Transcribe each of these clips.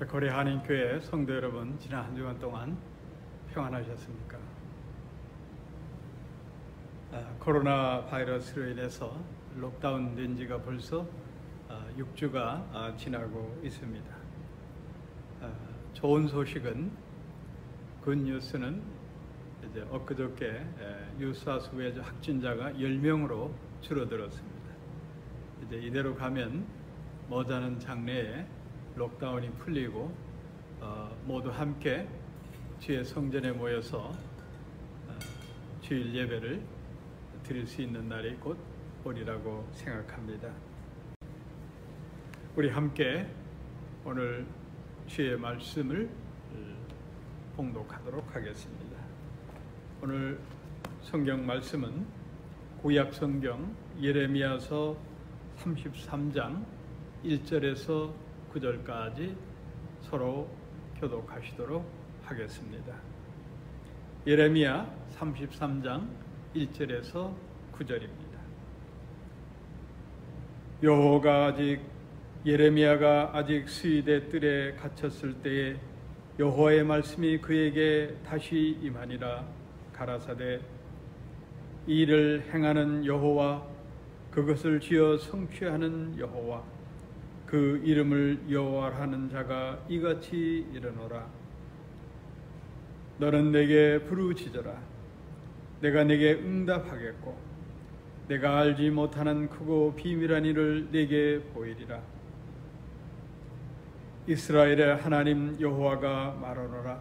거리 한인교회 성도 여러분, 지난 한 주간 동안 평안하셨습니까? 코로나 바이러스로 인해서 록다운 된 지가 벌써 6주가 지나고 있습니다. 좋은 소식은 굿뉴스는 이제 엊그저께 뉴사우스 웨일즈 확진자가 10명으로 줄어들었습니다. 이제 이대로 가면 머지않은 장래에 록다운이 풀리고 모두 함께 주의 성전에 모여서 주일 예배를 드릴 수 있는 날이 곧 오리라고 생각합니다. 우리 함께 오늘 주의 말씀을 봉독하도록 하겠습니다. 오늘 성경 말씀은 구약 성경 예레미야서 33장 1절에서 9절까지 서로 교독하시도록 하겠습니다. 예레미야 33장 1절에서 9절입니다. 예레미야가 아직 스위대 뜰에 갇혔을 때에 여호와의 말씀이 그에게 다시 임하니라. 가라사대 이 일을 행하는 여호와, 그것을 지어 성취하는 여호와, 그 이름을 여호와라 하는 자가 이같이 이르노라. 너는 내게 부르짖어라. 내가 내게 응답하겠고 내가 알지 못하는 크고 비밀한 일을 내게 보이리라. 이스라엘의 하나님 여호와가 말하노라.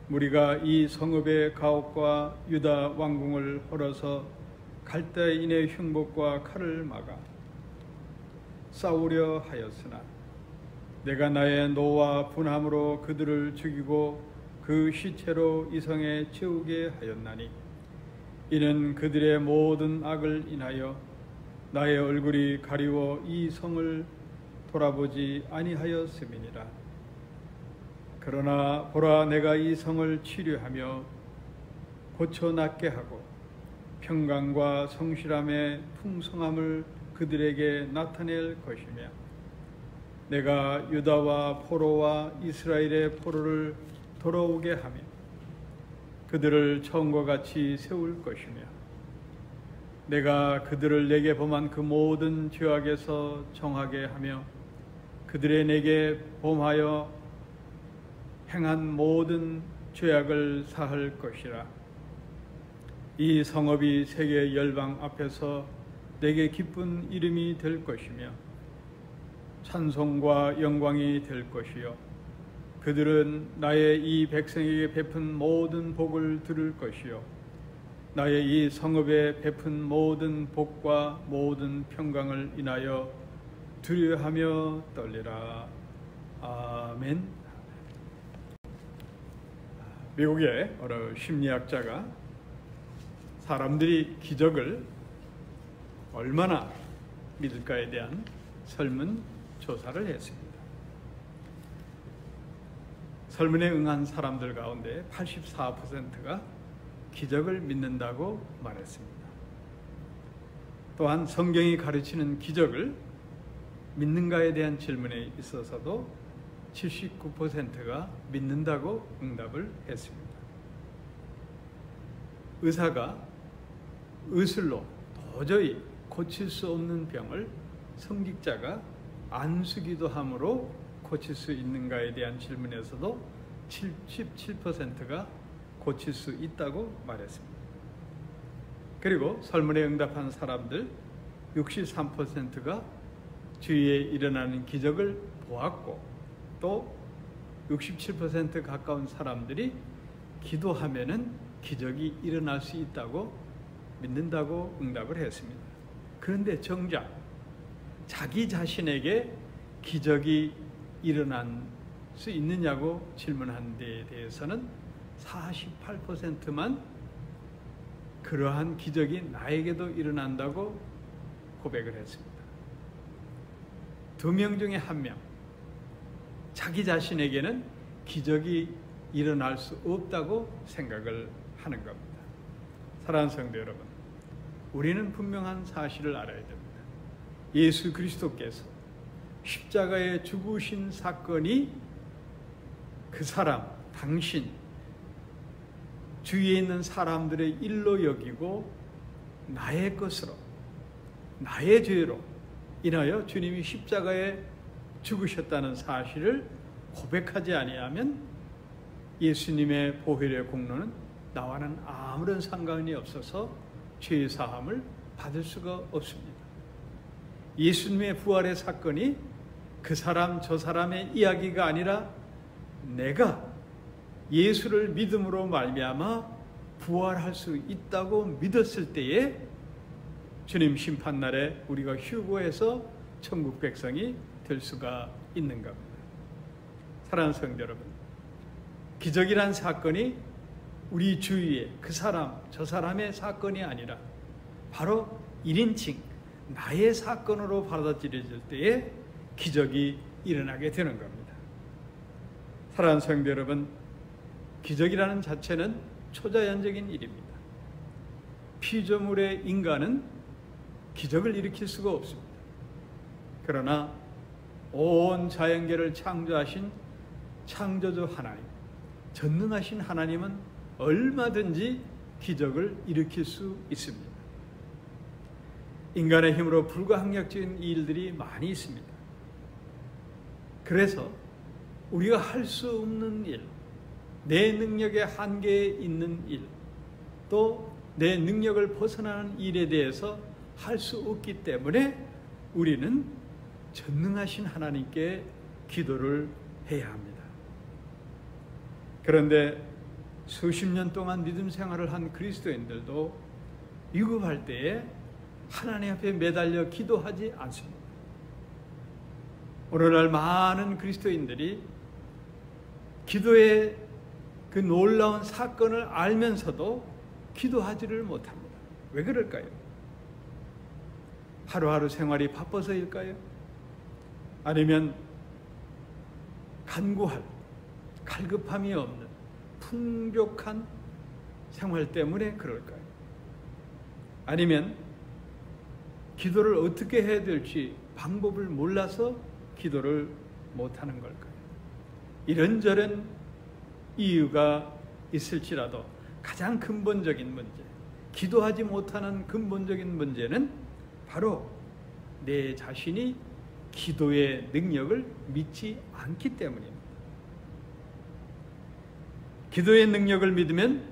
무리가 이 성읍의 가옥과 유다 왕궁을 헐어서 갈대인의 흉복과 칼을 막아 싸우려 하였으나 내가 나의 노와 분함으로 그들을 죽이고 그 시체로 이 성에 채우게 하였나니 이는 그들의 모든 악을 인하여 나의 얼굴이 가리워 이 성을 돌아보지 아니하였음이니라. 그러나 보라, 내가 이 성을 치료하며 고쳐 낫게 하고 평강과 성실함의 풍성함을 그들에게 나타낼 것이며 내가 유다와 포로와 이스라엘의 포로를 돌아오게 하며 그들을 처음과 같이 세울 것이며 내가 그들을 내게 범한 그 모든 죄악에서 정하게 하며 그들의 내게 범하여 행한 모든 죄악을 사할 것이라. 이 성읍이 세계 열방 앞에서 내게 기쁜 이름이 될 것이며 찬송과 영광이 될 것이요 그들은 나의 이 백성에게 베푼 모든 복을 들을 것이요 나의 이 성읍에 베푼 모든 복과 모든 평강을 인하여 두려워하며 떨리라. 아멘. 미국의 어느 심리학자가 사람들이 기적을 얼마나 믿을까에 대한 설문조사를 했습니다. 설문에 응한 사람들 가운데 84%가 기적을 믿는다고 말했습니다. 또한 성경이 가르치는 기적을 믿는가에 대한 질문에 있어서도 79%가 믿는다고 응답을 했습니다. 의사가 의술로 도저히 고칠 수 없는 병을 성직자가 안수기도 함으로 고칠 수 있는가에 대한 질문에서도 77%가 고칠 수 있다고 말했습니다. 그리고 설문에 응답한 사람들 63%가 주위에 일어나는 기적을 보았고 또 67% 가까운 사람들이 기도하면은 기적이 일어날 수 있다고 믿는다고 응답을 했습니다. 그런데 정작 자기 자신에게 기적이 일어날 수 있느냐고 질문한 데에 대해서는 48%만 그러한 기적이 나에게도 일어난다고 고백을 했습니다. 2명 중에 1명, 자기 자신에게는 기적이 일어날 수 없다고 생각을 하는 겁니다. 사랑하는 성도 여러분, 우리는 분명한 사실을 알아야 됩니다. 예수 그리스도께서 십자가에 죽으신 사건이 그 사람, 당신, 주위에 있는 사람들의 일로 여기고 나의 것으로, 나의 죄로 인하여 주님이 십자가에 죽으셨다는 사실을 고백하지 아니하면 예수님의 보혈의 공로는 나와는 아무런 상관이 없어서 죄의 사함을 받을 수가 없습니다. 예수님의 부활의 사건이 그 사람 저 사람의 이야기가 아니라 내가 예수를 믿음으로 말미암아 부활할 수 있다고 믿었을 때에 주님 심판날에 우리가 휴거해서 천국 백성이 될 수가 있는 겁니다. 사랑하는 성도 여러분, 기적이란 사건이 우리 주위에 그 사람 저 사람의 사건이 아니라 바로 1인칭 나의 사건으로 받아들여질 때에 기적이 일어나게 되는 겁니다. 사랑하는 성도 여러분, 기적이라는 자체는 초자연적인 일입니다. 피조물의 인간은 기적을 일으킬 수가 없습니다. 그러나 온 자연계를 창조하신 창조주 하나님, 전능하신 하나님은 얼마든지 기적을 일으킬 수 있습니다. 인간의 힘으로 불가항력적인 일들이 많이 있습니다. 그래서 우리가 할 수 없는 일, 내 능력의 한계에 있는 일, 또 내 능력을 벗어나는 일에 대해서 할 수 없기 때문에 우리는 전능하신 하나님께 기도를 해야 합니다. 그런데 수십 년 동안 믿음 생활을 한 그리스도인들도 위급할 때에 하나님 앞에 매달려 기도하지 않습니다. 오늘날 많은 그리스도인들이 기도의 그 놀라운 사건을 알면서도 기도하지를 못합니다. 왜 그럴까요? 하루하루 생활이 바빠서일까요? 아니면 간구할 갈급함이 없는 풍족한 생활 때문에 그럴까요? 아니면 기도를 어떻게 해야 될지 방법을 몰라서 기도를 못하는 걸까요? 이런저런 이유가 있을지라도 가장 근본적인 문제, 기도하지 못하는 근본적인 문제는 바로 내 자신이 기도의 능력을 믿지 않기 때문입니다. 기도의 능력을 믿으면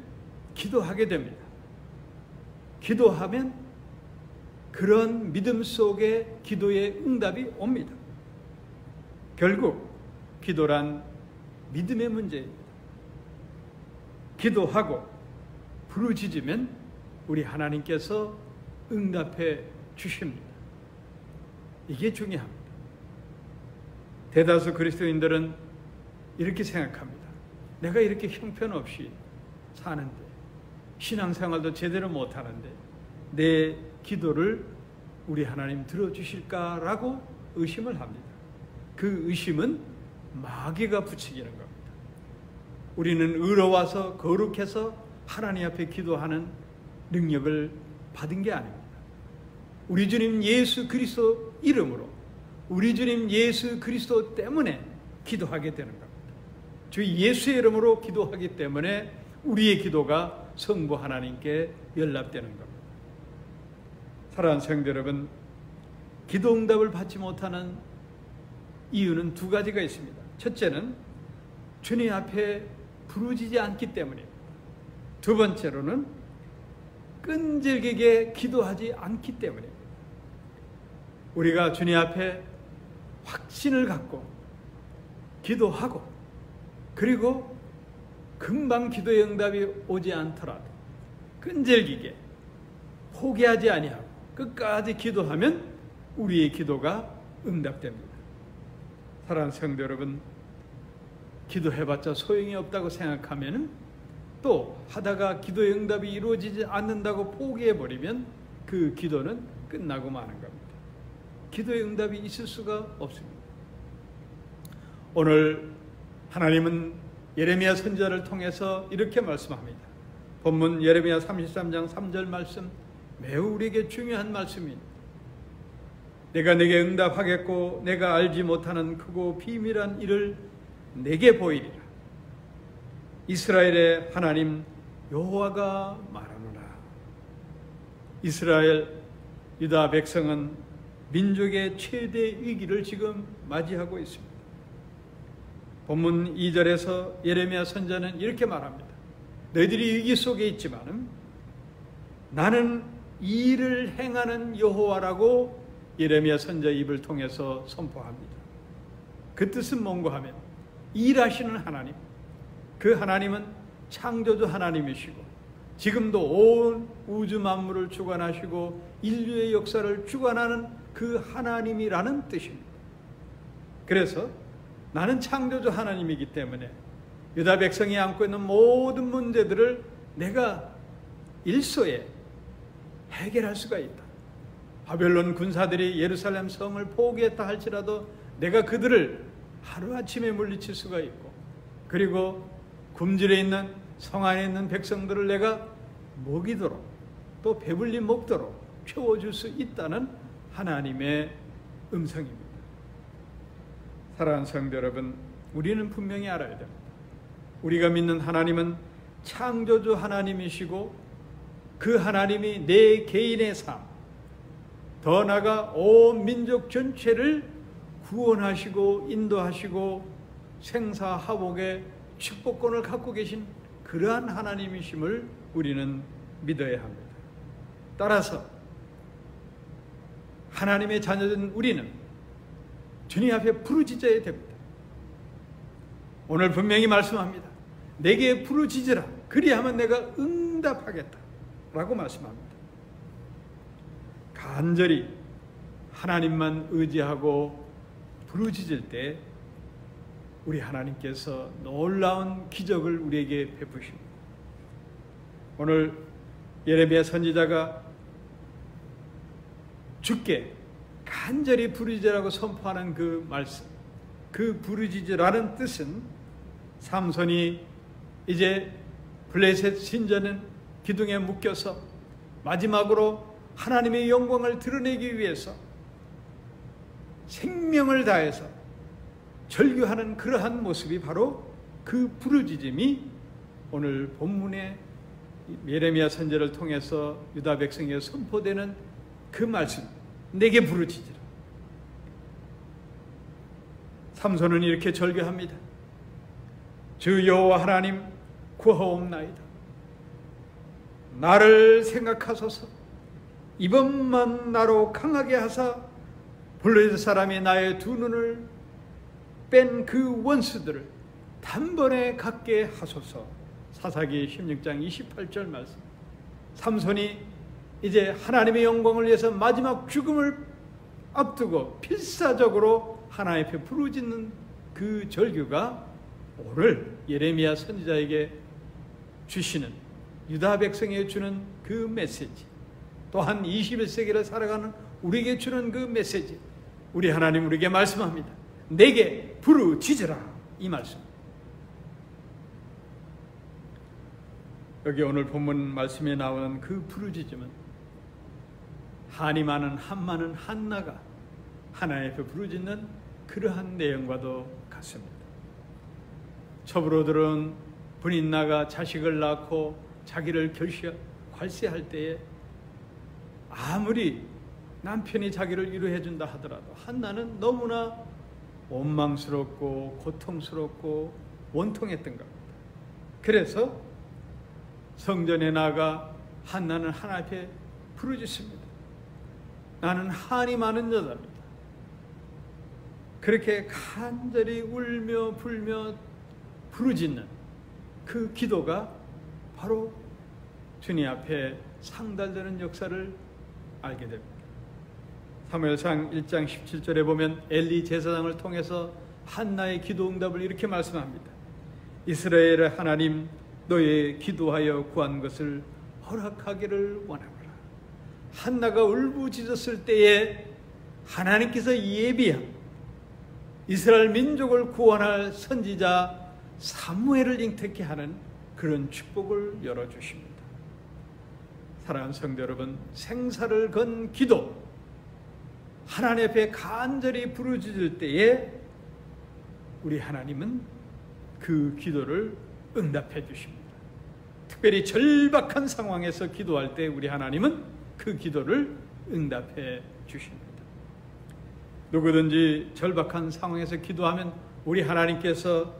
기도하게 됩니다. 기도하면 그런 믿음 속에 기도의 응답이 옵니다. 결국 기도란 믿음의 문제입니다. 기도하고 부르짖으면 우리 하나님께서 응답해 주십니다. 이게 중요합니다. 대다수 그리스도인들은 이렇게 생각합니다. 내가 이렇게 형편없이 사는데, 신앙생활도 제대로 못하는데 내 기도를 우리 하나님 들어주실까라고 의심을 합니다. 그 의심은 마귀가 부추기는 겁니다. 우리는 의로워서 거룩해서 하나님 앞에 기도하는 능력을 받은 게 아닙니다. 우리 주님 예수 그리스도 이름으로, 우리 주님 예수 그리스도 때문에 기도하게 되는 겁니다. 주 예수의 이름으로 기도하기 때문에 우리의 기도가 성부 하나님께 연락되는 겁니다. 사랑하는 성도 여러분, 기도 응답을 받지 못하는 이유는 두 가지가 있습니다. 첫째는 주님 앞에 부르짖지 않기 때문입니다. 두 번째로는 끈질기게 기도하지 않기 때문입니다. 우리가 주님 앞에 확신을 갖고 기도하고, 그리고 금방 기도의 응답이 오지 않더라도 끈질기게 포기하지 아니하고 끝까지 기도하면 우리의 기도가 응답됩니다. 사랑하는 성도 여러분, 기도해봤자 소용이 없다고 생각하면, 또 하다가 기도의 응답이 이루어지지 않는다고 포기해버리면 그 기도는 끝나고 마는 겁니다. 기도의 응답이 있을 수가 없습니다. 오늘 하나님은 예레미야 선지자를 통해서 이렇게 말씀합니다. 본문 예레미야 33장 3절 말씀, 매우 우리에게 중요한 말씀입니다. 내가 내게 응답하겠고 내가 알지 못하는 크고 비밀한 일을 내게 보이리라. 이스라엘의 하나님 여호와가 말하노라. 이스라엘 유다 백성은 민족의 최대 위기를 지금 맞이하고 있습니다. 본문 2절에서 예레미야 선지자는 이렇게 말합니다. 너희들이 위기 속에 있지만 나는 이 일을 행하는 여호와라고 예레미야 선지자 입을 통해서 선포합니다. 그 뜻은 뭔가 하면 일하시는 하나님, 그 하나님은 창조주 하나님이시고 지금도 온 우주 만물을 주관하시고 인류의 역사를 주관하는 그 하나님이라는 뜻입니다. 그래서 나는 창조주 하나님이기 때문에 유다 백성이 안고 있는 모든 문제들을 내가 일소에 해결할 수가 있다. 바벨론 군사들이 예루살렘 성을 포기했다 할지라도 내가 그들을 하루아침에 물리칠 수가 있고, 그리고 굶주려 있는 성 안에 있는 백성들을 내가 먹이도록 또 배불리 먹도록 채워줄 수 있다는 하나님의 음성입니다. 사랑하는 성도 여러분, 우리는 분명히 알아야 됩니다. 우리가 믿는 하나님은 창조주 하나님이시고 그 하나님이 내 개인의 삶, 더 나아가 온 민족 전체를 구원하시고 인도하시고 생사화복의 축복권을 갖고 계신 그러한 하나님이심을 우리는 믿어야 합니다. 따라서 하나님의 자녀된 우리는 주님 앞에 부르짖어야 됩니다. 오늘 분명히 말씀합니다. 내게 부르짖으라, 그리하면 내가 응답하겠다 라고 말씀합니다. 간절히 하나님만 의지하고 부르짖을 때 우리 하나님께서 놀라운 기적을 우리에게 베푸십니다. 오늘 예레미야 선지자가 주께 간절히 부르짖으라고 선포하는 그 말씀, 그 부르짖으라는 뜻은 삼손이 이제 블레셋 신전은 기둥에 묶여서 마지막으로 하나님의 영광을 드러내기 위해서 생명을 다해서 절규하는 그러한 모습이 바로 그 부르짖음이 오늘 본문의 예레미야 선지자를 통해서 유다 백성에게 선포되는 그 말씀, 내게 부르짖으라. 삼손은 이렇게 절규합니다. 주 여호와 하나님 구하옵나이다. 나를 생각하소서. 이번만 나로 강하게 하사 블레셋 사람이 나의 두 눈을 뺀 그 원수들을 단번에 갖게 하소서. 사사기 16장 28절 말씀. 삼손이 이제 하나님의 영광을 위해서 마지막 죽음을 앞두고 필사적으로 하나님 앞에 부르짖는 그 절규가 오늘 예레미야 선지자에게 주시는, 유다 백성에게 주는 그 메시지, 또한 21세기를 살아가는 우리에게 주는 그 메시지, 우리 하나님 우리에게 말씀합니다. 내게 부르짖으라, 이 말씀. 여기 오늘 본문 말씀에 나오는 그 부르짖음은 한이 많은 한마는 한나가 하나님 앞에 부르짖는 그러한 내용과도 같습니다. 첩으로 들어온 분인나가 자식을 낳고 자기를 괄세할 때에 아무리 남편이 자기를 위로해 준다 하더라도 한나는 너무나 원망스럽고 고통스럽고 원통했던 겁니다. 그래서 성전에 나가 한나는 하나님 앞에 부르짖습니다. 나는 한이 많은 여자입니다. 그렇게 간절히 울며 불며 부르짖는 그 기도가 바로 주님 앞에 상달되는 역사를 알게 됩니다. 사무엘상 1장 17절에 보면 엘리 제사장을 통해서 한나의 기도 응답을 이렇게 말씀합니다. 이스라엘의 하나님, 너의 기도하여 구한 것을 허락하기를 원하노라. 한나가 울부짖었을 때에 하나님께서 예비한 이스라엘 민족을 구원할 선지자 사무엘을 잉태케 하는 그런 축복을 열어주십니다. 사랑하는 성도 여러분, 생사를 건 기도, 하나님 앞에 간절히 부르짖을 때에 우리 하나님은 그 기도를 응답해 주십니다. 특별히 절박한 상황에서 기도할 때 우리 하나님은 그 기도를 응답해 주십니다. 누구든지 절박한 상황에서 기도하면 우리 하나님께서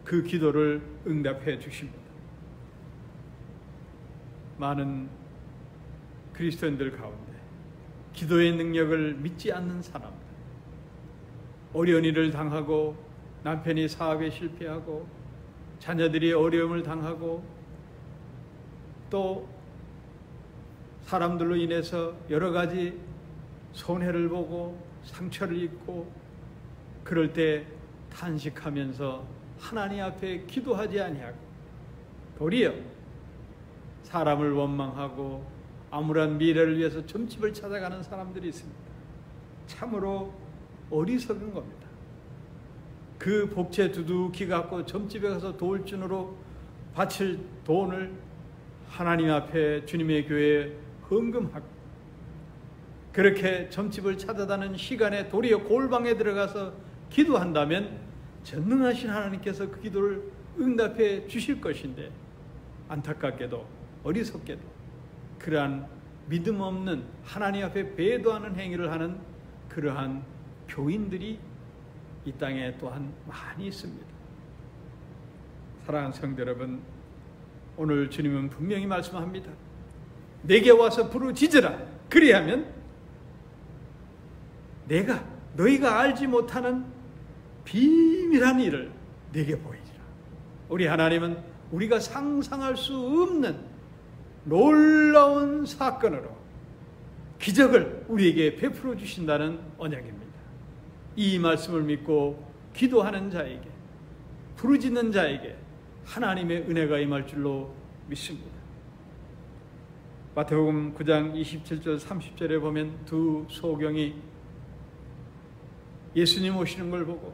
그 기도를 응답해 주십니다. 많은 그리스도인들 가운데 기도의 능력을 믿지 않는 사람들, 어려운 일을 당하고 남편이 사업에 실패하고 자녀들이 어려움을 당하고 또 사람들로 인해서 여러 가지 손해를 보고 상처를 입고 그럴 때 탄식하면서 하나님 앞에 기도하지 아니하고 도리어 사람을 원망하고 암울한 미래를 위해서 점집을 찾아가는 사람들이 있습니다. 참으로 어리석은 겁니다. 그 복채 두둑히 갖고 점집에 가서 돌준으로 바칠 돈을 하나님 앞에 주님의 교회에 헌금하고 그렇게 점집을 찾아다니는 시간에 도리어 골방에 들어가서 기도한다면 전능하신 하나님께서 그 기도를 응답해 주실 것인데 안타깝게도 어리석게도 그러한 믿음 없는 하나님 앞에 배도하는 행위를 하는 그러한 교인들이 이 땅에 또한 많이 있습니다. 사랑하는 성도 여러분, 오늘 주님은 분명히 말씀합니다. 내게 와서 부르짖으라. 그리하면 내가 너희가 알지 못하는 비밀한 일을 내게 보이리라. 우리 하나님은 우리가 상상할 수 없는 놀라운 사건으로 기적을 우리에게 베풀어 주신다는 언약입니다. 이 말씀을 믿고 기도하는 자에게, 부르짖는 자에게 하나님의 은혜가 임할 줄로 믿습니다. 마태복음 9장 27절 30절에 보면 두 소경이 예수님 오시는 걸 보고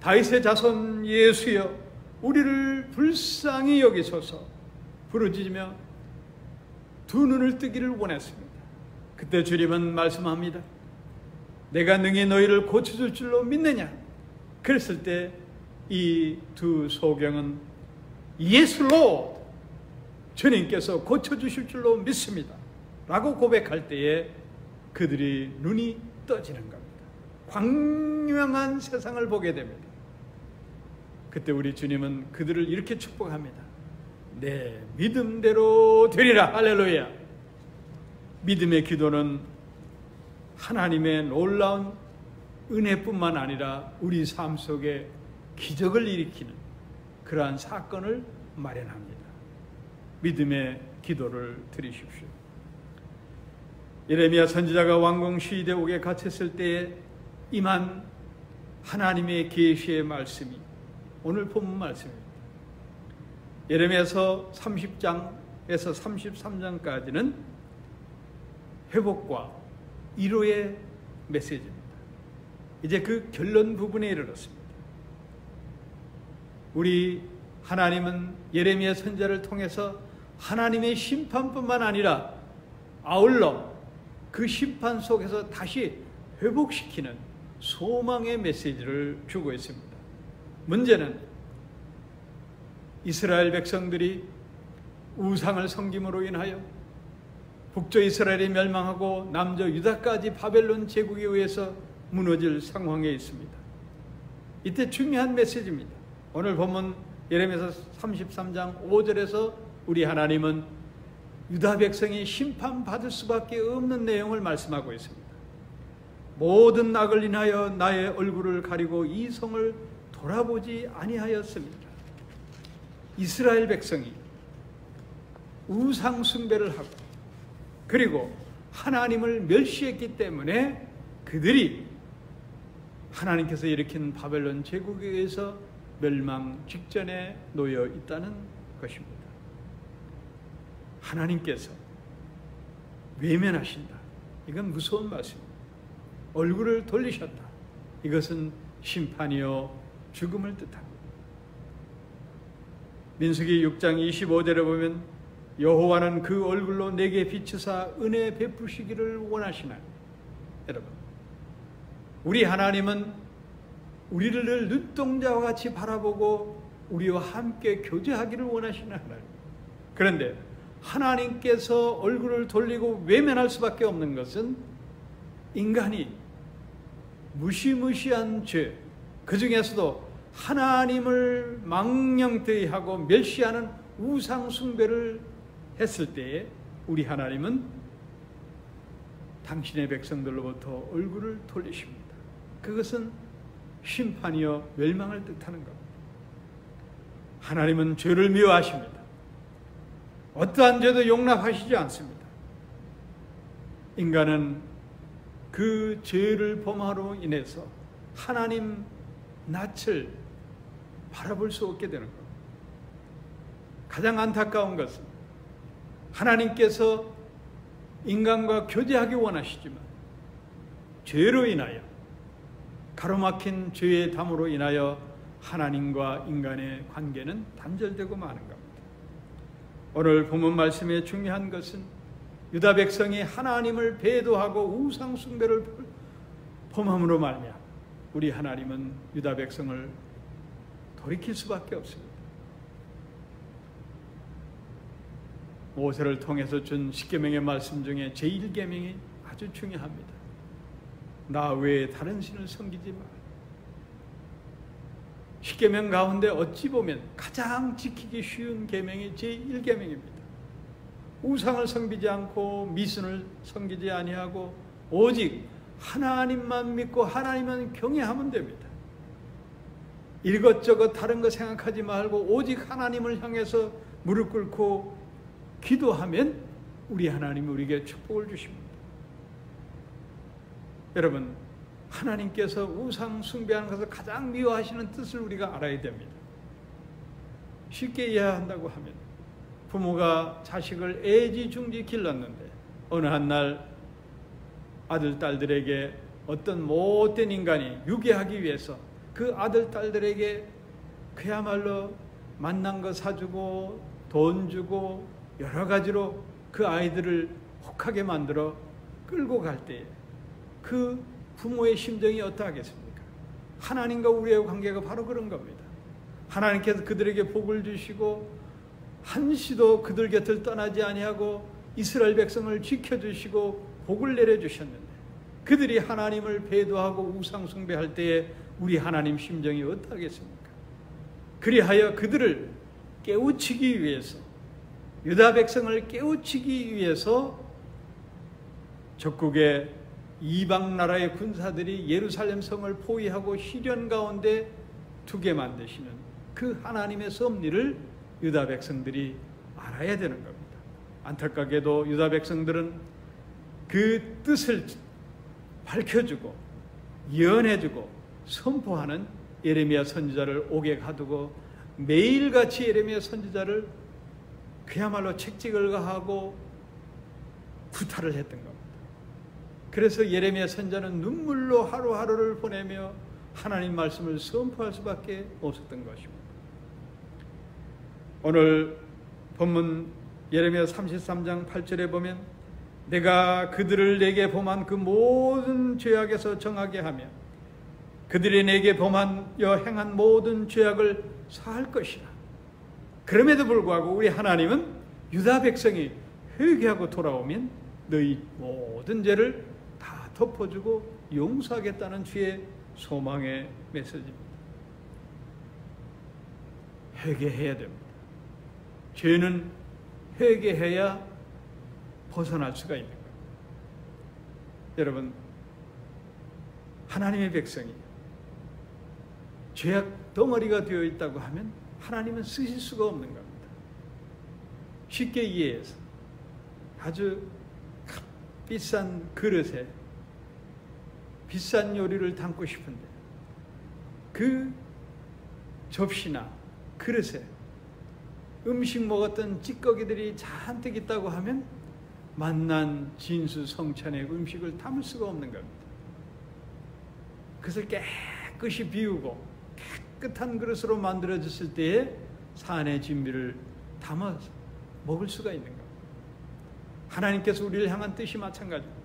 다윗의 자손 예수여 우리를 불쌍히 여기소서 부르짖으며 두 눈을 뜨기를 원했습니다. 그때 주님은 말씀합니다. 내가 능히 너희를 고쳐줄 줄로 믿느냐? 그랬을 때 이 두 소경은 예수로 주님께서 고쳐주실 줄로 믿습니다 라고 고백할 때에 그들이 눈이 떠지는 겁니다. 광명한 세상을 보게 됩니다. 그때 우리 주님은 그들을 이렇게 축복합니다. 내 믿음대로 되리라. 할렐루야. 믿음의 기도는 하나님의 놀라운 은혜뿐만 아니라 우리 삶 속에 기적을 일으키는 그러한 사건을 마련합니다. 믿음의 기도를 드리십시오. 예레미야 선지자가 왕궁 시대옥에 갇혔을 때에 임한 하나님의 계시의 말씀이 오늘 본문 말씀입니다. 예레미야서 30장에서 33장까지는 회복과 위로의 메시지입니다. 이제 그 결론 부분에 이르렀습니다. 우리 하나님은 예레미야 선지자를 통해서 하나님의 심판뿐만 아니라 아울러 그 심판 속에서 다시 회복시키는 소망의 메시지를 주고 있습니다. 문제는 이스라엘 백성들이 우상을 섬김으로 인하여 북쪽 이스라엘이 멸망하고 남쪽 유다까지 바벨론 제국에 의해서 무너질 상황에 있습니다. 이때 중요한 메시지입니다. 오늘 본문 예레미야서 33장 5절에서 우리 하나님은 유다 백성이 심판받을 수밖에 없는 내용을 말씀하고 있습니다. 모든 악을 인하여 나의 얼굴을 가리고 이 성을 돌아보지 아니하였습니다. 이스라엘 백성이 우상 숭배를 하고 그리고 하나님을 멸시했기 때문에 그들이 하나님께서 일으킨 바벨론 제국에 의해서 멸망 직전에 놓여 있다는 것입니다. 하나님께서 외면하신다. 이건 무서운 말씀입니다. 얼굴을 돌리셨다. 이것은 심판이요 죽음을 뜻합니다. 민수기 6장 25절에 보면 여호와는 그 얼굴로 내게 비추사 은혜 베푸시기를 원하시나요? 여러분, 우리 하나님은 우리를 늘 눈동자와 같이 바라보고 우리와 함께 교제하기를 원하시는 하나님. 그런데 하나님께서 얼굴을 돌리고 외면할 수밖에 없는 것은 인간이 무시무시한 죄, 그 중에서도 하나님을 망령되이하고 멸시하는 우상 숭배를 했을 때에 우리 하나님은 당신의 백성들로부터 얼굴을 돌리십니다. 그것은 심판이요 멸망을 뜻하는 겁니다. 하나님은 죄를 미워하십니다. 어떠한 죄도 용납하시지 않습니다. 인간은 그 죄를 범함으로 인해서 하나님 낯을 바라볼 수 없게 되는 겁니다. 가장 안타까운 것은 하나님께서 인간과 교제하기 원하시지만 죄로 인하여, 가로막힌 죄의 담으로 인하여 하나님과 인간의 관계는 단절되고 마는 겁니다. 오늘 본문 말씀의 중요한 것은 유다 백성이 하나님을 배도하고 우상 숭배를 범함으로 말미암아 우리 하나님은 유다 백성을 돌이킬 수밖에 없습니다. 모세를 통해서 준 10계명의 말씀 중에 제1계명이 아주 중요합니다. 나 외에 다른 신을 섬기지 마. 10계명 가운데 어찌 보면 가장 지키기 쉬운 계명이 제1계명입니다. 우상을 섬기지 않고 미신을 섬기지 아니하고 오직 하나님만 믿고 하나님만 경외하면 됩니다. 이것저것 다른 거 생각하지 말고 오직 하나님을 향해서 무릎 꿇고 기도하면 우리 하나님이 우리에게 축복을 주십니다. 여러분, 하나님께서 우상 숭배하는 것을 가장 미워하시는 뜻을 우리가 알아야 됩니다. 쉽게 이해한다고 하면 부모가 자식을 애지중지 길렀는데 어느 한날 아들, 딸들에게 어떤 못된 인간이 유괴하기 위해서 그 아들, 딸들에게 그야말로 맛난 거 사주고 돈 주고 여러 가지로 그 아이들을 혹하게 만들어 끌고 갈 때에 그 부모의 심정이 어떠하겠습니까? 하나님과 우리의 관계가 바로 그런 겁니다. 하나님께서 그들에게 복을 주시고 한시도 그들 곁을 떠나지 아니하고 이스라엘 백성을 지켜주시고 복을 내려주셨는데 그들이 하나님을 배도하고 우상 숭배할 때에 우리 하나님 심정이 어떠하겠습니까? 그리하여 그들을 깨우치기 위해서, 유다 백성을 깨우치기 위해서 적국의 이방 나라의 군사들이 예루살렘 성을 포위하고 시련 가운데 두게 만드시는 그 하나님의 섭리를 유다 백성들이 알아야 되는 겁니다. 안타깝게도 유다 백성들은 그 뜻을 밝혀주고 예언해주고 선포하는 예레미야 선지자를 옥에 가두고 매일같이 예레미야 선지자를 그야말로 책찍을 가하고 구타를 했던 겁니다. 그래서 예레미야 선지자는 눈물로 하루하루를 보내며 하나님 말씀을 선포할 수밖에 없었던 것입니다. 오늘 본문 예레미야 33장 8절에 보면 내가 그들을 내게 범한 그 모든 죄악에서 정하게 하며 그들이 내게 범하여 행한 모든 죄악을 사할 것이라. 그럼에도 불구하고 우리 하나님은 유다 백성이 회개하고 돌아오면 너희 모든 죄를 다 덮어주고 용서하겠다는 주의 소망의 메시지입니다. 회개해야 됩니다. 죄는 회개해야 벗어날 수가 있는 겁니다. 여러분, 하나님의 백성이 죄악 덩어리가 되어 있다고 하면 하나님은 쓰실 수가 없는 겁니다. 쉽게 이해해서 아주 비싼 그릇에 비싼 요리를 담고 싶은데 그 접시나 그릇에 음식 먹었던 찌꺼기들이 잔뜩 있다고 하면 만난 진수성찬의 음식을 담을 수가 없는 겁니다. 그것을 깨끗이 비우고 깨끗한 그릇으로 만들어졌을 때에 산의 진미를 담아서 먹을 수가 있는 겁니다. 하나님께서 우리를 향한 뜻이 마찬가지입니다.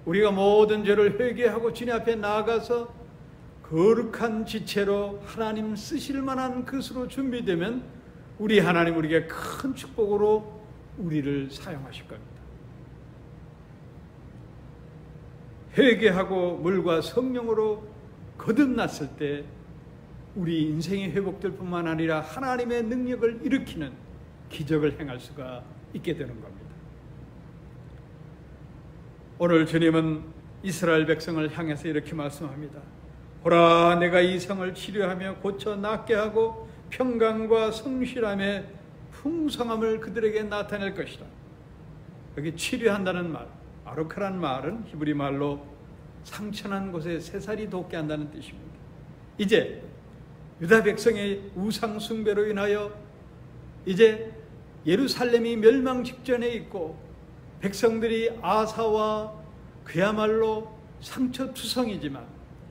우리가 모든 죄를 회개하고 주님 앞에 나아가서 그 거룩한 지체로 하나님 쓰실 만한 것으로 준비되면 우리 하나님 우리에게 큰 축복으로 우리를 사용하실 겁니다. 회개하고 물과 성령으로 거듭났을 때 우리 인생이 회복될 뿐만 아니라 하나님의 능력을 일으키는 기적을 행할 수가 있게 되는 겁니다. 오늘 주님은 이스라엘 백성을 향해서 이렇게 말씀합니다. 보라, 내가 이 성을 치료하며 고쳐 낫게 하고 평강과 성실함의 풍성함을 그들에게 나타낼 것이다. 여기 치료한다는 말, 아루카란 말은 히브리 말로 상처난 곳에 새살이 돋게 한다는 뜻입니다. 이제 유다 백성의 우상 숭배로 인하여 이제 예루살렘이 멸망 직전에 있고 백성들이 아사와 그야말로 상처투성이지만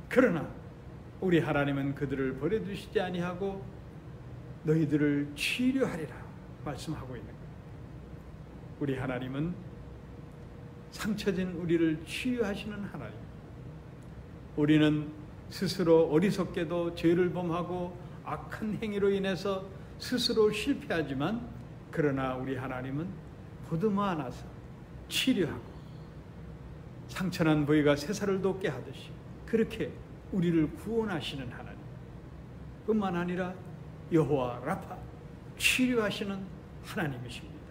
그러나 우리 하나님은 그들을 버려두시지 아니하고 너희들을 치료하리라 말씀하고 있는 거예요. 우리 하나님은 상처진 우리를 치유하시는 하나님. 우리는 스스로 어리석게도 죄를 범하고 악한 행위로 인해서 스스로 실패하지만 그러나 우리 하나님은 보듬어 안아서 치료하고 상처난 부위가 새살을 돋게 하듯이 그렇게 우리를 구원하시는 하나님 뿐만 아니라 여호와 라파 치료하시는 하나님이십니다.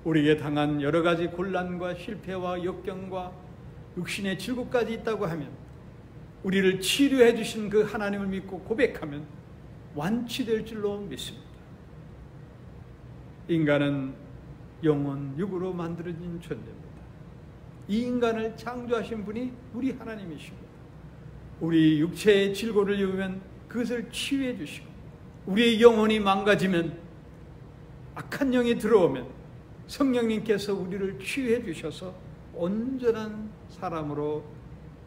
우리에게 당한 여러 가지 곤란과 실패와 역경과 육신의 질고까지 있다고 하면 우리를 치료해 주신 그 하나님을 믿고 고백하면 완치될 줄로 믿습니다. 인간은 영혼, 육으로 만들어진 존재입니다. 이 인간을 창조하신 분이 우리 하나님이십니다. 우리 육체의 질고를 입으면 그것을 치유해 주시고 우리의 영혼이 망가지면 악한 영이 들어오면 성령님께서 우리를 치유해 주셔서 온전한 사람으로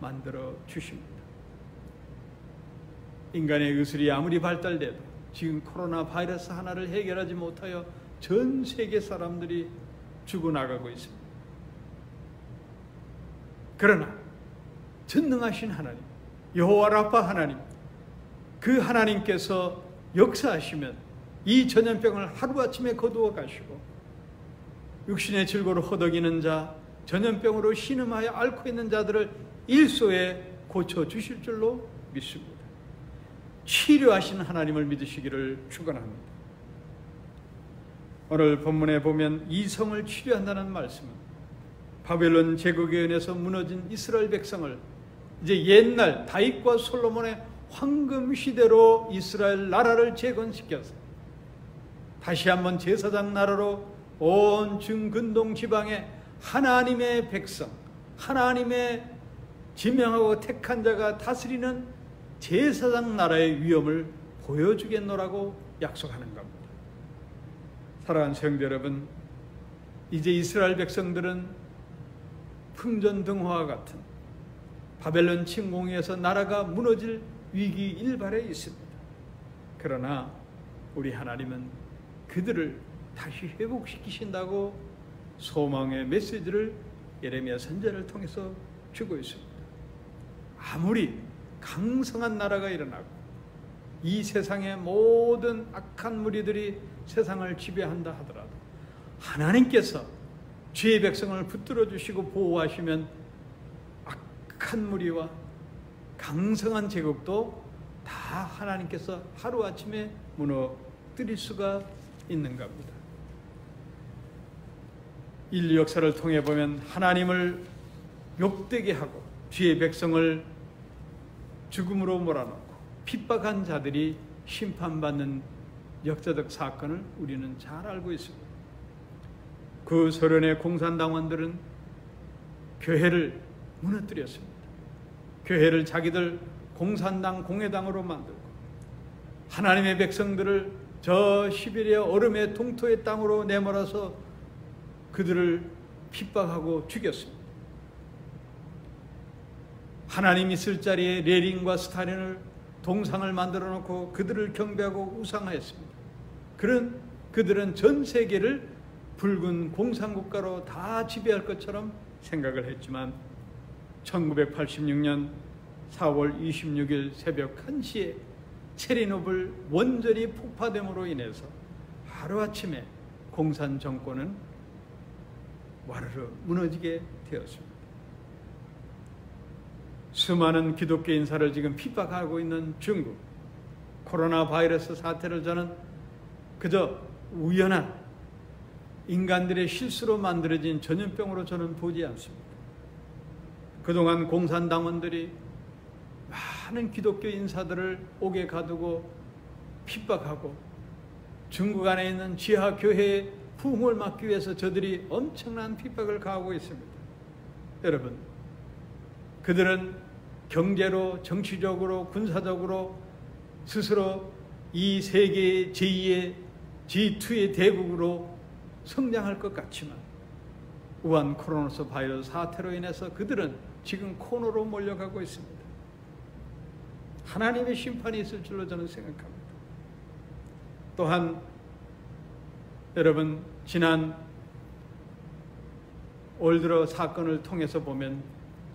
만들어 주십니다. 인간의 의술이 아무리 발달돼도 지금 코로나 바이러스 하나를 해결하지 못하여 전 세계 사람들이 죽어나가고 있습니다. 그러나 전능하신 하나님, 여호와 라파 하나님, 그 하나님께서 역사하시면 이 전염병을 하루아침에 거두어 가시고 육신의 질고로 허덕이는 자, 전염병으로 신음하여 앓고 있는 자들을 일소에 고쳐주실 줄로 믿습니다. 치료하신 하나님을 믿으시기를 축원합니다. 오늘 본문에 보면 이 성을 치료한다는 말씀은 바벨론 제국에 의해서 무너진 이스라엘 백성을 이제 옛날 다윗과 솔로몬의 황금 시대로 이스라엘 나라를 재건시켜서 다시 한번 제사장 나라로 온 중근동 지방에 하나님의 백성, 하나님의 지명하고 택한 자가 다스리는 제사장 나라의 위엄을 보여주겠노라고 약속하는 겁니다. 사랑하는 성도 여러분, 이제 이스라엘 백성들은 풍전등화와 같은 바벨론 침공에서 나라가 무너질 위기 일발에 있습니다. 그러나 우리 하나님은 그들을 다시 회복시키신다고 소망의 메시지를 예레미야 선지자를 통해서 주고 있습니다. 아무리 강성한 나라가 일어나고 이 세상의 모든 악한 무리들이 세상을 지배한다 하더라도 하나님께서 죄의 백성을 붙들어 주시고 보호하시면 악한 무리와 강성한 제국도 다 하나님께서 하루아침에 무너뜨릴 수가 있는 겁니다. 인류 역사를 통해 보면 하나님을 욕되게 하고 죄의 백성을 죽음으로 몰아넣고 핍박한 자들이 심판받는 역사적 사건을 우리는 잘 알고 있습니다. 그 소련의 공산당원들은 교회를 무너뜨렸습니다. 교회를 자기들 공산당 공회당으로 만들고 하나님의 백성들을 저 시베리아 얼음의 동토의 땅으로 내몰아서 그들을 핍박하고 죽였습니다. 하나님 있을 자리에 레닌과 스탈린을 동상을 만들어 놓고 그들을 경배하고 우상하였습니다. 그들은 전 세계를 붉은 공산국가로 다 지배할 것처럼 생각을 했지만 1986년 4월 26일 새벽 1시에 체르노빌 원전이 폭파됨으로 인해서 하루아침에 공산 정권은 와르르 무너지게 되었습니다. 수많은 기독교 인사를 지금 핍박하고 있는 중국, 코로나 바이러스 사태를 저는 그저 우연한 인간들의 실수로 만들어진 전염병으로 저는 보지 않습니다. 그동안 공산당원들이 많은 기독교 인사들을 옥에 가두고 핍박하고 중국 안에 있는 지하 교회의 부흥을 막기 위해서 저들이 엄청난 핍박을 가하고 있습니다. 여러분, 그들은 경제로, 정치적으로, 군사적으로 스스로 이 세계의 제2의 G2의 대국으로 성장할 것 같지만 우한 코로나 바이러스 사태로 인해서 그들은 지금 코너로 몰려가고 있습니다. 하나님의 심판이 있을 줄로 저는 생각합니다. 또한 여러분, 지난 올 들어 사건을 통해서 보면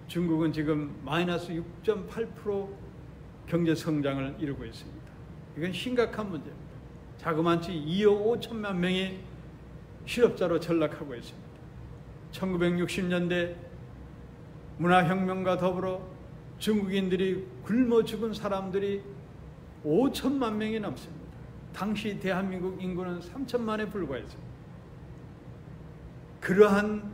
중국은 지금 마이너스 6.8% 경제 성장을 이루고 있습니다. 이건 심각한 문제입니다. 자그마치 2억 5천만 명이 실업자로 전락하고 있습니다. 1960년대 문화혁명과 더불어 중국인들이 굶어 죽은 사람들이 5천만 명이 넘습니다. 당시 대한민국 인구는 3천만에 불과했습니다. 그러한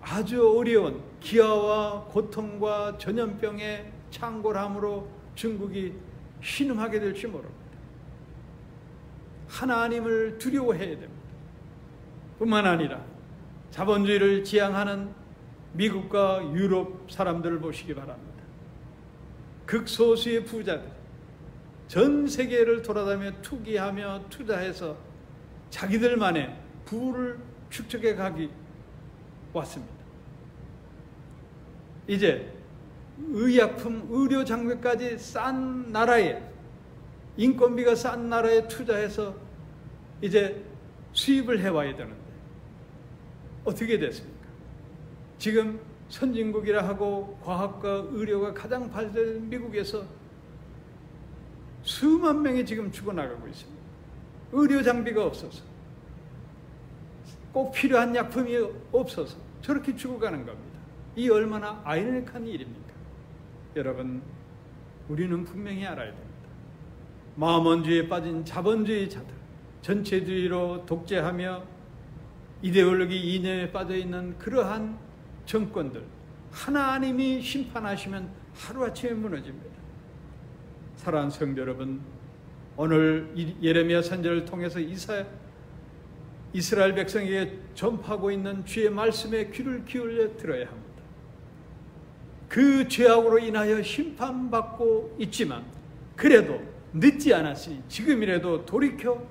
아주 어려운 기아와 고통과 전염병의 창궐함으로 중국이 신음하게 될지 모릅니다. 하나님을 두려워해야 됩니다. 뿐만 아니라 자본주의를 지향하는 미국과 유럽 사람들을 보시기 바랍니다. 극소수의 부자들, 전 세계를 돌아다니며 투기하며 투자해서 자기들만의 부를 축적해 가기 왔습니다. 이제 의약품, 의료 장비까지 싼 나라에, 인건비가 싼 나라에 투자해서 이제 수입을 해와야 되는데 어떻게 됐습니까? 지금 선진국이라 하고 과학과 의료가 가장 발달된 미국에서 수만 명이 지금 죽어나가고 있습니다. 의료 장비가 없어서, 꼭 필요한 약품이 없어서 저렇게 죽어가는 겁니다. 이 얼마나 아이러니한 일입니까? 여러분, 우리는 분명히 알아야 됩니다. 마음원주의에 빠진 자본주의자들, 전체주의로 독재하며 이데올로기 이념에 빠져있는 그러한 정권들, 하나님이 심판하시면 하루아침에 무너집니다. 사랑하는 성도 여러분, 오늘 예레미야 선지자를 통해서 이스라엘 백성에게 전파하고 있는 주의 말씀에 귀를 기울여 들어야 합니다. 그 죄악으로 인하여 심판받고 있지만 그래도 늦지 않았으니 지금이라도 돌이켜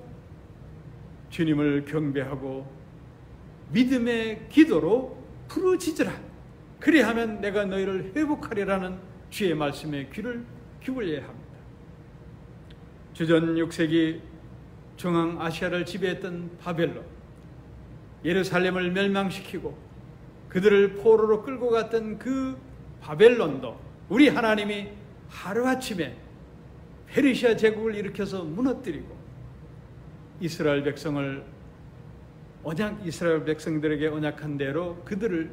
주님을 경배하고 믿음의 기도로 부르짖으라. 그리하면 내가 너희를 회복하리라는 주의 말씀에 귀를 기울여야 합니다. 주전 6세기 중앙아시아를 지배했던 바벨론, 예루살렘을 멸망시키고 그들을 포로로 끌고 갔던 그 바벨론도 우리 하나님이 하루아침에 페르시아 제국을 일으켜서 무너뜨리고 이스라엘 백성들에게 언약한 대로 그들을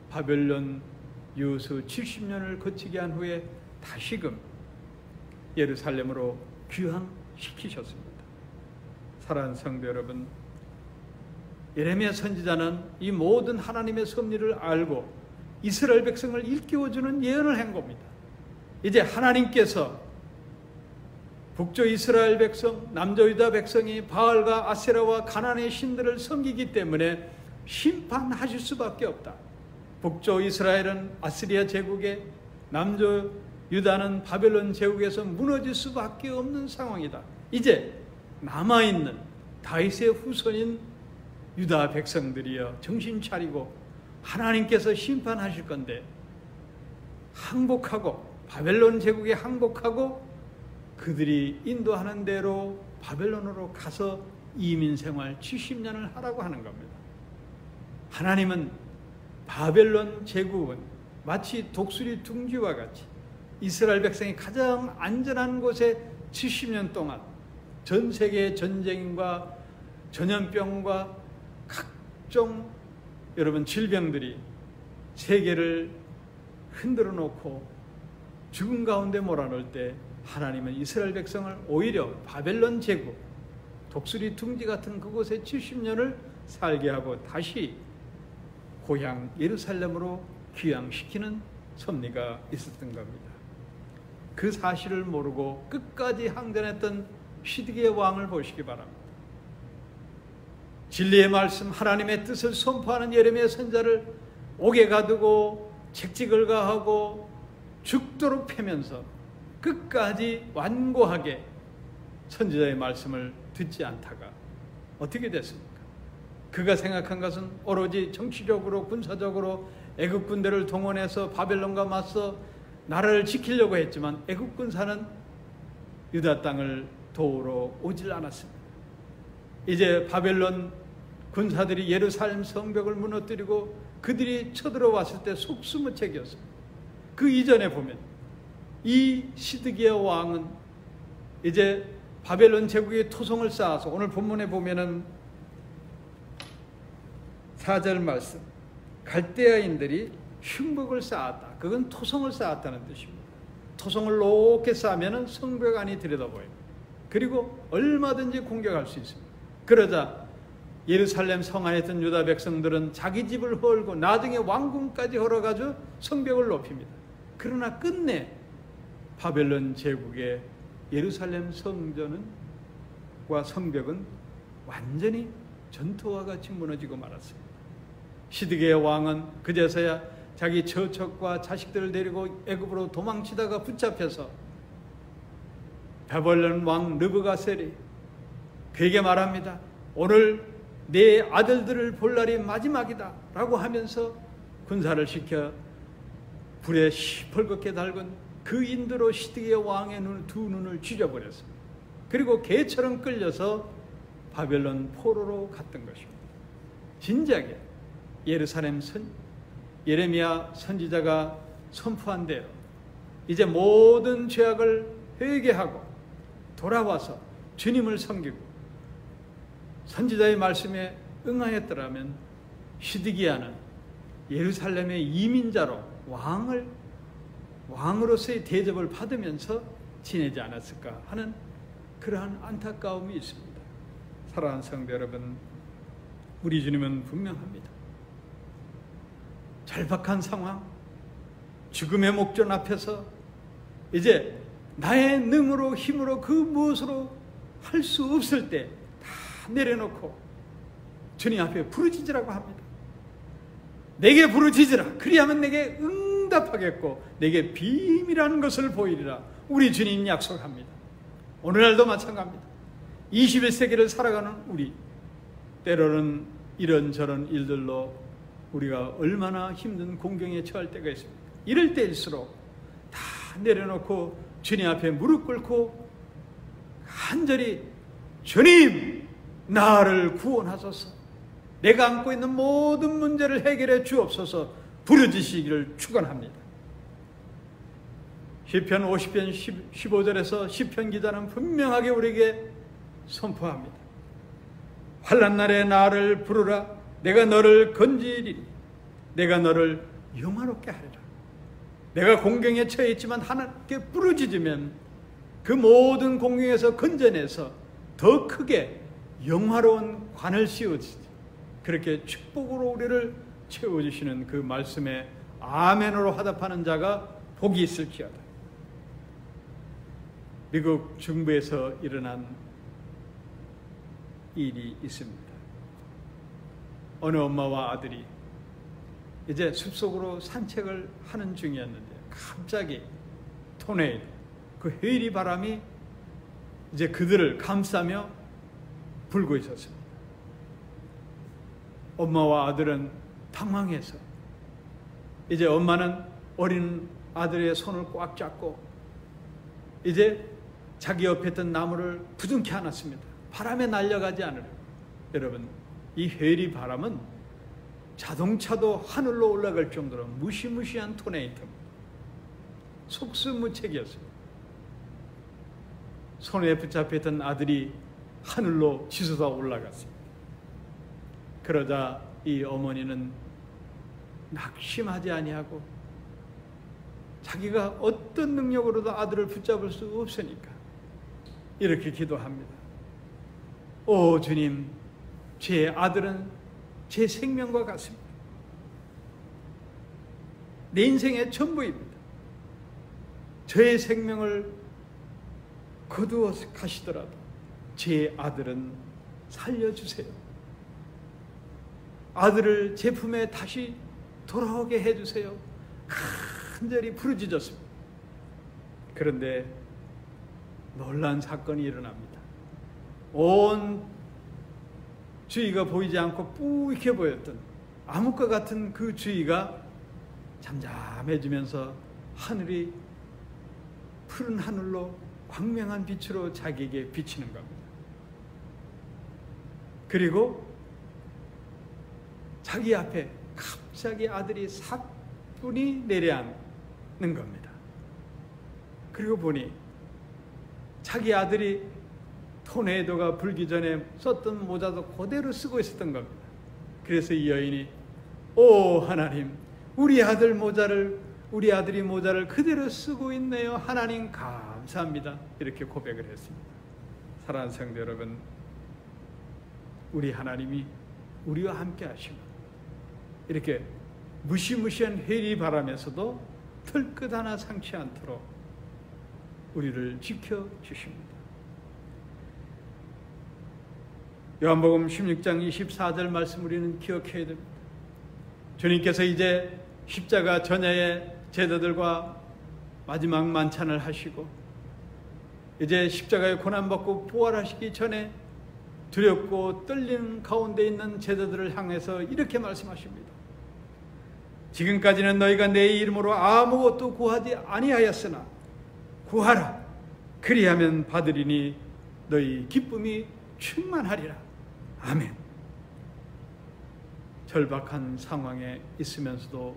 바벨론 유수 70년을 거치게 한 후에 다시금 예루살렘으로 귀환시키셨습니다. 사랑하는 성도 여러분, 예레미야 선지자는 이 모든 하나님의 섭리를 알고 이스라엘 백성을 일깨워주는 예언을 한 겁니다. 이제 하나님께서 북쪽 이스라엘 백성, 남쪽 유다 백성이 바알과 아세라와 가나안의 신들을 섬기기 때문에 심판하실 수밖에 없다. 북쪽 이스라엘은 아시리아 제국에, 남쪽 유다는 바벨론 제국에서 무너질 수밖에 없는 상황이다. 이제 남아있는 다윗의 후손인 유다 백성들이여 정신 차리고 하나님께서 심판하실 건데 항복하고 바벨론 제국에 항복하고 그들이 인도하는 대로 바벨론으로 가서 이민생활 70년을 하라고 하는 겁니다. 하나님은 바벨론 제국은 마치 독수리 둥지와 같이 이스라엘 백성이 가장 안전한 곳에 70년 동안 전 세계의 전쟁과 전염병과 각종 여러분 질병들이 세계를 흔들어 놓고 죽음 가운데 몰아넣을 때 하나님은 이스라엘 백성을 오히려 바벨론 제국, 독수리 둥지 같은 그곳에 70년을 살게 하고 다시 고향 예루살렘으로 귀향시키는 섭리가 있었던 겁니다. 그 사실을 모르고 끝까지 항전했던 시드기야 왕을 보시기 바랍니다. 진리의 말씀, 하나님의 뜻을 선포하는 예레미야 선지자를 옥에 가두고 채찍을 가하고 죽도록 패면서 끝까지 완고하게 선지자의 말씀을 듣지 않다가 어떻게 됐습니까? 그가 생각한 것은 오로지 정치적으로 군사적으로 애국 군대를 동원해서 바벨론과 맞서 나라를 지키려고 했지만 애국 군사는 유다 땅을 도우러 오질 않았습니다. 이제 바벨론 군사들이 예루살렘 성벽을 무너뜨리고 그들이 쳐들어왔을 때 속수무책이었습니다. 그 이전에 보면 이 시드기야 왕은 이제 바벨론 제국의 토성을 쌓아서 오늘 본문에 보면은 4절 말씀, 갈대아인들이 흉벽을 쌓았다. 그건 토성을 쌓았다는 뜻입니다. 토성을 높게 쌓으면 성벽 안이 들여다보여요. 그리고 얼마든지 공격할 수 있습니다. 그러자 예루살렘 성 안에 있던 유다 백성들은 자기 집을 헐고 나중에 왕궁까지 헐어가지고 성벽을 높입니다. 그러나 끝내 바벨론 제국의 예루살렘 성전과 성벽은 완전히 전투와 같이 무너지고 말았습니다. 시드기야 왕은 그제서야 자기 처척과 자식들을 데리고 애굽으로 도망치다가 붙잡혀서 바벨론 왕 르브가셀이 그에게 말합니다. 오늘 내 아들들을 볼 날이 마지막이다 라고 하면서 군사를 시켜 불에 시뻘겋게 달군 그 인도로 시드기야 왕의 두 눈을 쥐져버렸습니다. 그리고 개처럼 끌려서 바벨론 포로로 갔던 것입니다. 진작에 예루살렘 예레미야 선지자가 선포한 대로 이제 모든 죄악을 회개하고 돌아와서 주님을 섬기고 선지자의 말씀에 응하였더라면 시드기야는 예루살렘의 이민자로 왕으로서의 대접을 받으면서 지내지 않았을까 하는 그러한 안타까움이 있습니다. 사랑하는 성도 여러분, 우리 주님은 분명합니다. 절박한 상황, 죽음의 목전 앞에서 이제 나의 능으로 힘으로 그 무엇으로 할 수 없을 때 다 내려놓고 주님 앞에 부르짖으라고 합니다. 내게 부르짖으라. 그리하면 내게 응답하겠고 내게 비밀한 것을 보이리라. 우리 주님 약속합니다. 오늘날도 마찬가지입니다. 21세기를 살아가는 우리, 때로는 이런저런 일들로 우리가 얼마나 힘든 공경에 처할 때가 있습니까? 이럴 때일수록 다 내려놓고 주님 앞에 무릎 꿇고 간절히 주님 나를 구원하소서, 내가 안고 있는 모든 문제를 해결해 주옵소서 부르짖으시기를 축원합니다. 시편 50편 15절에서 시편 기자는 분명하게 우리에게 선포합니다. 환난 날에 나를 부르라. 내가 너를 건지리니 내가 너를 영화롭게 하리라. 내가 공경에 처해 있지만 하나님께 부르짖으면 그 모든 공경에서 건져내서 더 크게 영화로운 관을 씌워주시지. 그렇게 축복으로 우리를 채워주시는 그 말씀에 아멘으로 화답하는 자가 복이 있을지어다. 미국 중부에서 일어난 일이 있습니다. 어느 엄마와 아들이 이제 숲속으로 산책을 하는 중이었는데 갑자기 토네이도, 그 해리 바람이 이제 그들을 감싸며 불고 있었습니다. 엄마와 아들은 당황해서 이제 엄마는 어린 아들의 손을 꽉 잡고 이제 자기 옆에 있던 나무를 부둥켜 안았습니다. 바람에 날려가지 않으려고. 여러분, 이 해리 바람은 자동차도 하늘로 올라갈 정도로 무시무시한 토네이토입니다. 속수무책이었습니다. 손에 붙잡혔던 아들이 하늘로 치솟아 올라갔습니다. 그러자 이 어머니는 낙심하지 아니하고 자기가 어떤 능력으로도 아들을 붙잡을 수 없으니까 이렇게 기도합니다. 오 주님, 제 아들은 제 생명과 같습니다. 내 인생의 전부입니다. 저의 생명을 거두어 가시더라도 제 아들은 살려주세요. 아들을 제 품에 다시 돌아오게 해주세요. 간절히 부르짖었습니다. 그런데 놀란 사건이 일어납니다. 온 주위가 보이지 않고 뿌옇게 보였던 암흑과 같은 그 주위가 잠잠해지면서 하늘이 푸른 하늘로 광명한 빛으로 자기에게 비치는 겁니다. 그리고 자기 앞에 갑자기 아들이 사뿐히 내려앉는 겁니다. 그리고 보니 자기 아들이 토네이도가 불기 전에 썼던 모자도 그대로 쓰고 있었던 겁니다. 그래서 이 여인이 오 하나님, 우리 아들이 모자를 그대로 쓰고 있네요. 하나님 감사합니다. 이렇게 고백을 했습니다. 사랑하는 성도 여러분, 우리 하나님이 우리와 함께 하시고 이렇게 무시무시한 회리 바람에서도 털끝 하나 상치 않도록 우리를 지켜주십니다. 요한복음 16장 24절 말씀 우리는 기억해야 됩니다. 주님께서 이제 십자가 전야의 제자들과 마지막 만찬을 하시고 이제 십자가의 고난받고 부활하시기 전에 두렵고 떨리는 가운데 있는 제자들을 향해서 이렇게 말씀하십니다. 지금까지는 너희가 내 이름으로 아무것도 구하지 아니하였으나 구하라. 그리하면 받으리니 너희 기쁨이 충만하리라. 아멘. 절박한 상황에 있으면서도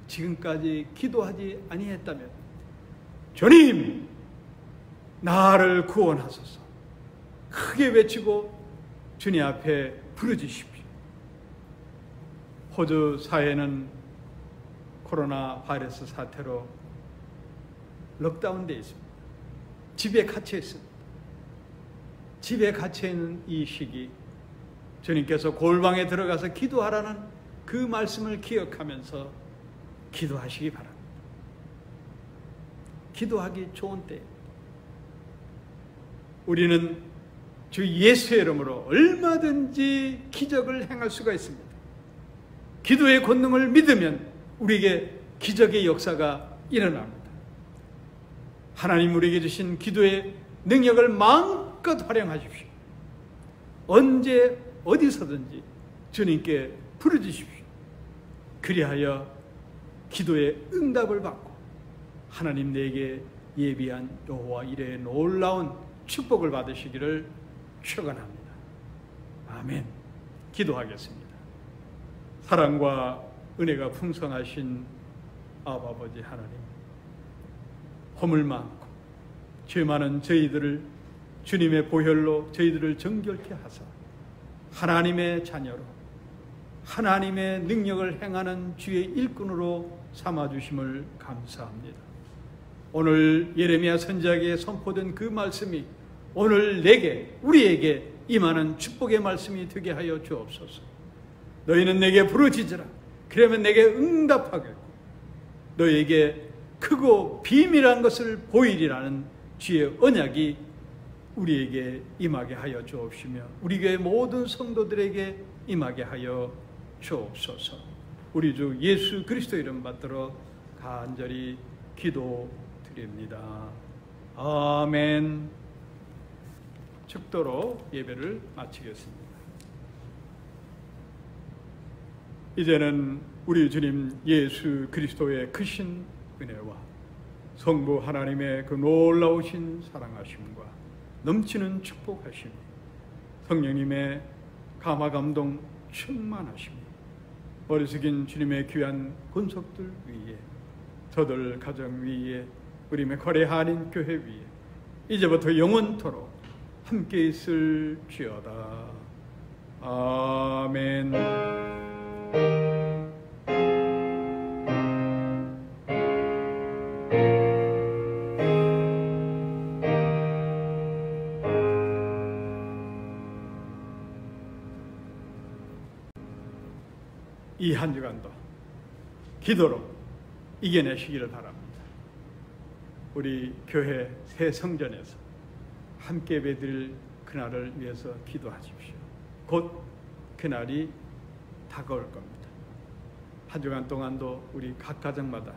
지금까지 기도하지 아니했다면 주님, 나를 구원하소서 크게 외치고 주님 앞에 부르짖으십시오. 호주 사회는 코로나 바이러스 사태로 록다운되어 있습니다. 집에 갇혀 있습니다. 집에 갇혀 있는 이 시기, 주님께서 골방에 들어가서 기도하라는 그 말씀을 기억하면서 기도하시기 바랍니다. 기도하기 좋은 때 우리는 주 예수의 이름으로 얼마든지 기적을 행할 수가 있습니다. 기도의 권능을 믿으면 우리에게 기적의 역사가 일어납니다. 하나님 우리에게 주신 기도의 능력을 마음껏 활용하십시오. 언제 어디서든지 주님께 부르짖으십시오. 그리하여 기도의 응답을 받고 하나님 내게 예비한 여호와 이레의 놀라운 축복을 받으시기를 축원합니다. 아멘. 기도하겠습니다. 사랑과 은혜가 풍성하신 아버지 하나님, 허물 많고 죄 많은 저희들을 주님의 보혈로 저희들을 정결케 하사 하나님의 자녀로 하나님의 능력을 행하는 주의 일꾼으로 삼아주심을 감사합니다. 오늘 예레미야 선지자에게 선포된 그 말씀이 오늘 내게 우리에게 임하는 축복의 말씀이 되게 하여 주옵소서. 너희는 내게 부르짖으라. 그러면 내게 응답하겠고 너희에게 크고 비밀한 것을 보이리라는 주의 언약이 우리에게 임하게 하여 주옵시며 우리 교회 모든 성도들에게 임하게 하여 주옵소서. 우리 주 예수 그리스도 이름 받들어 간절히 기도드립니다. 아멘. 축도로 예배를 마치겠습니다. 이제는 우리 주님 예수 그리스도의 크신 은혜와 성부 하나님의 그 놀라우신 사랑하심과 넘치는 축복하심이 성령님의 감화 감동 충만하심이 머리 숙인 주님의 귀한 권속들 위에 저들 가정 위에 우리 메커레 한인 교회 위에 이제부터 영원토록 함께 있을지어다. 아멘. 이 한 주간도 기도로 이겨내시기를 바랍니다. 우리 교회 새 성전에서 함께 예배드릴 그날을 위해서 기도하십시오. 곧 그날이 다가올 겁니다. 한 주간 동안도 우리 각 가정마다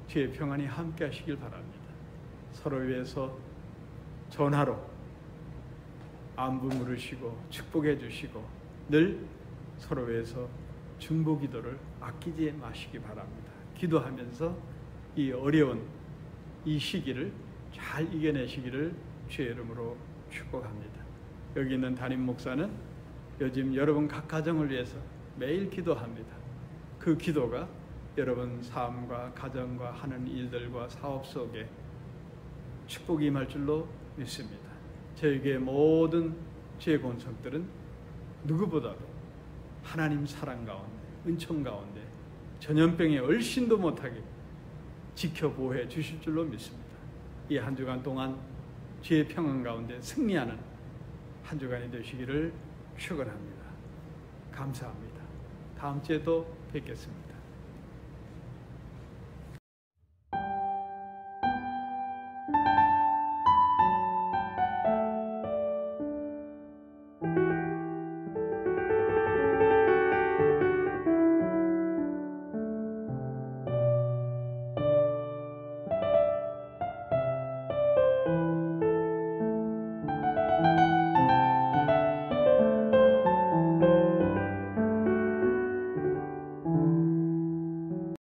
주의 평안이 함께 하시길 바랍니다. 서로 위해서 전화로 안부 물으시고 축복해 주시고 늘 서로 위해서 중보 기도를 아끼지 마시기 바랍니다. 기도하면서 이 어려운 이 시기를 잘 이겨내시기를 주의 이름으로 축복합니다. 여기 있는 담임 목사는 요즘 여러분 각 가정을 위해서 매일 기도합니다. 그 기도가 여러분 삶과 가정과 하는 일들과 사업 속에 축복이 임할 줄로 믿습니다. 저에게 모든 주의 권속들은 누구보다도 하나님 사랑 가운데, 은총 가운데 전염병에 얼씬도 못하게 지켜보호해 주실 줄로 믿습니다. 이 한 주간 동안 주의 평안 가운데 승리하는 한 주간이 되시기를 축원합니다. 감사합니다. 다음 주에도 뵙겠습니다.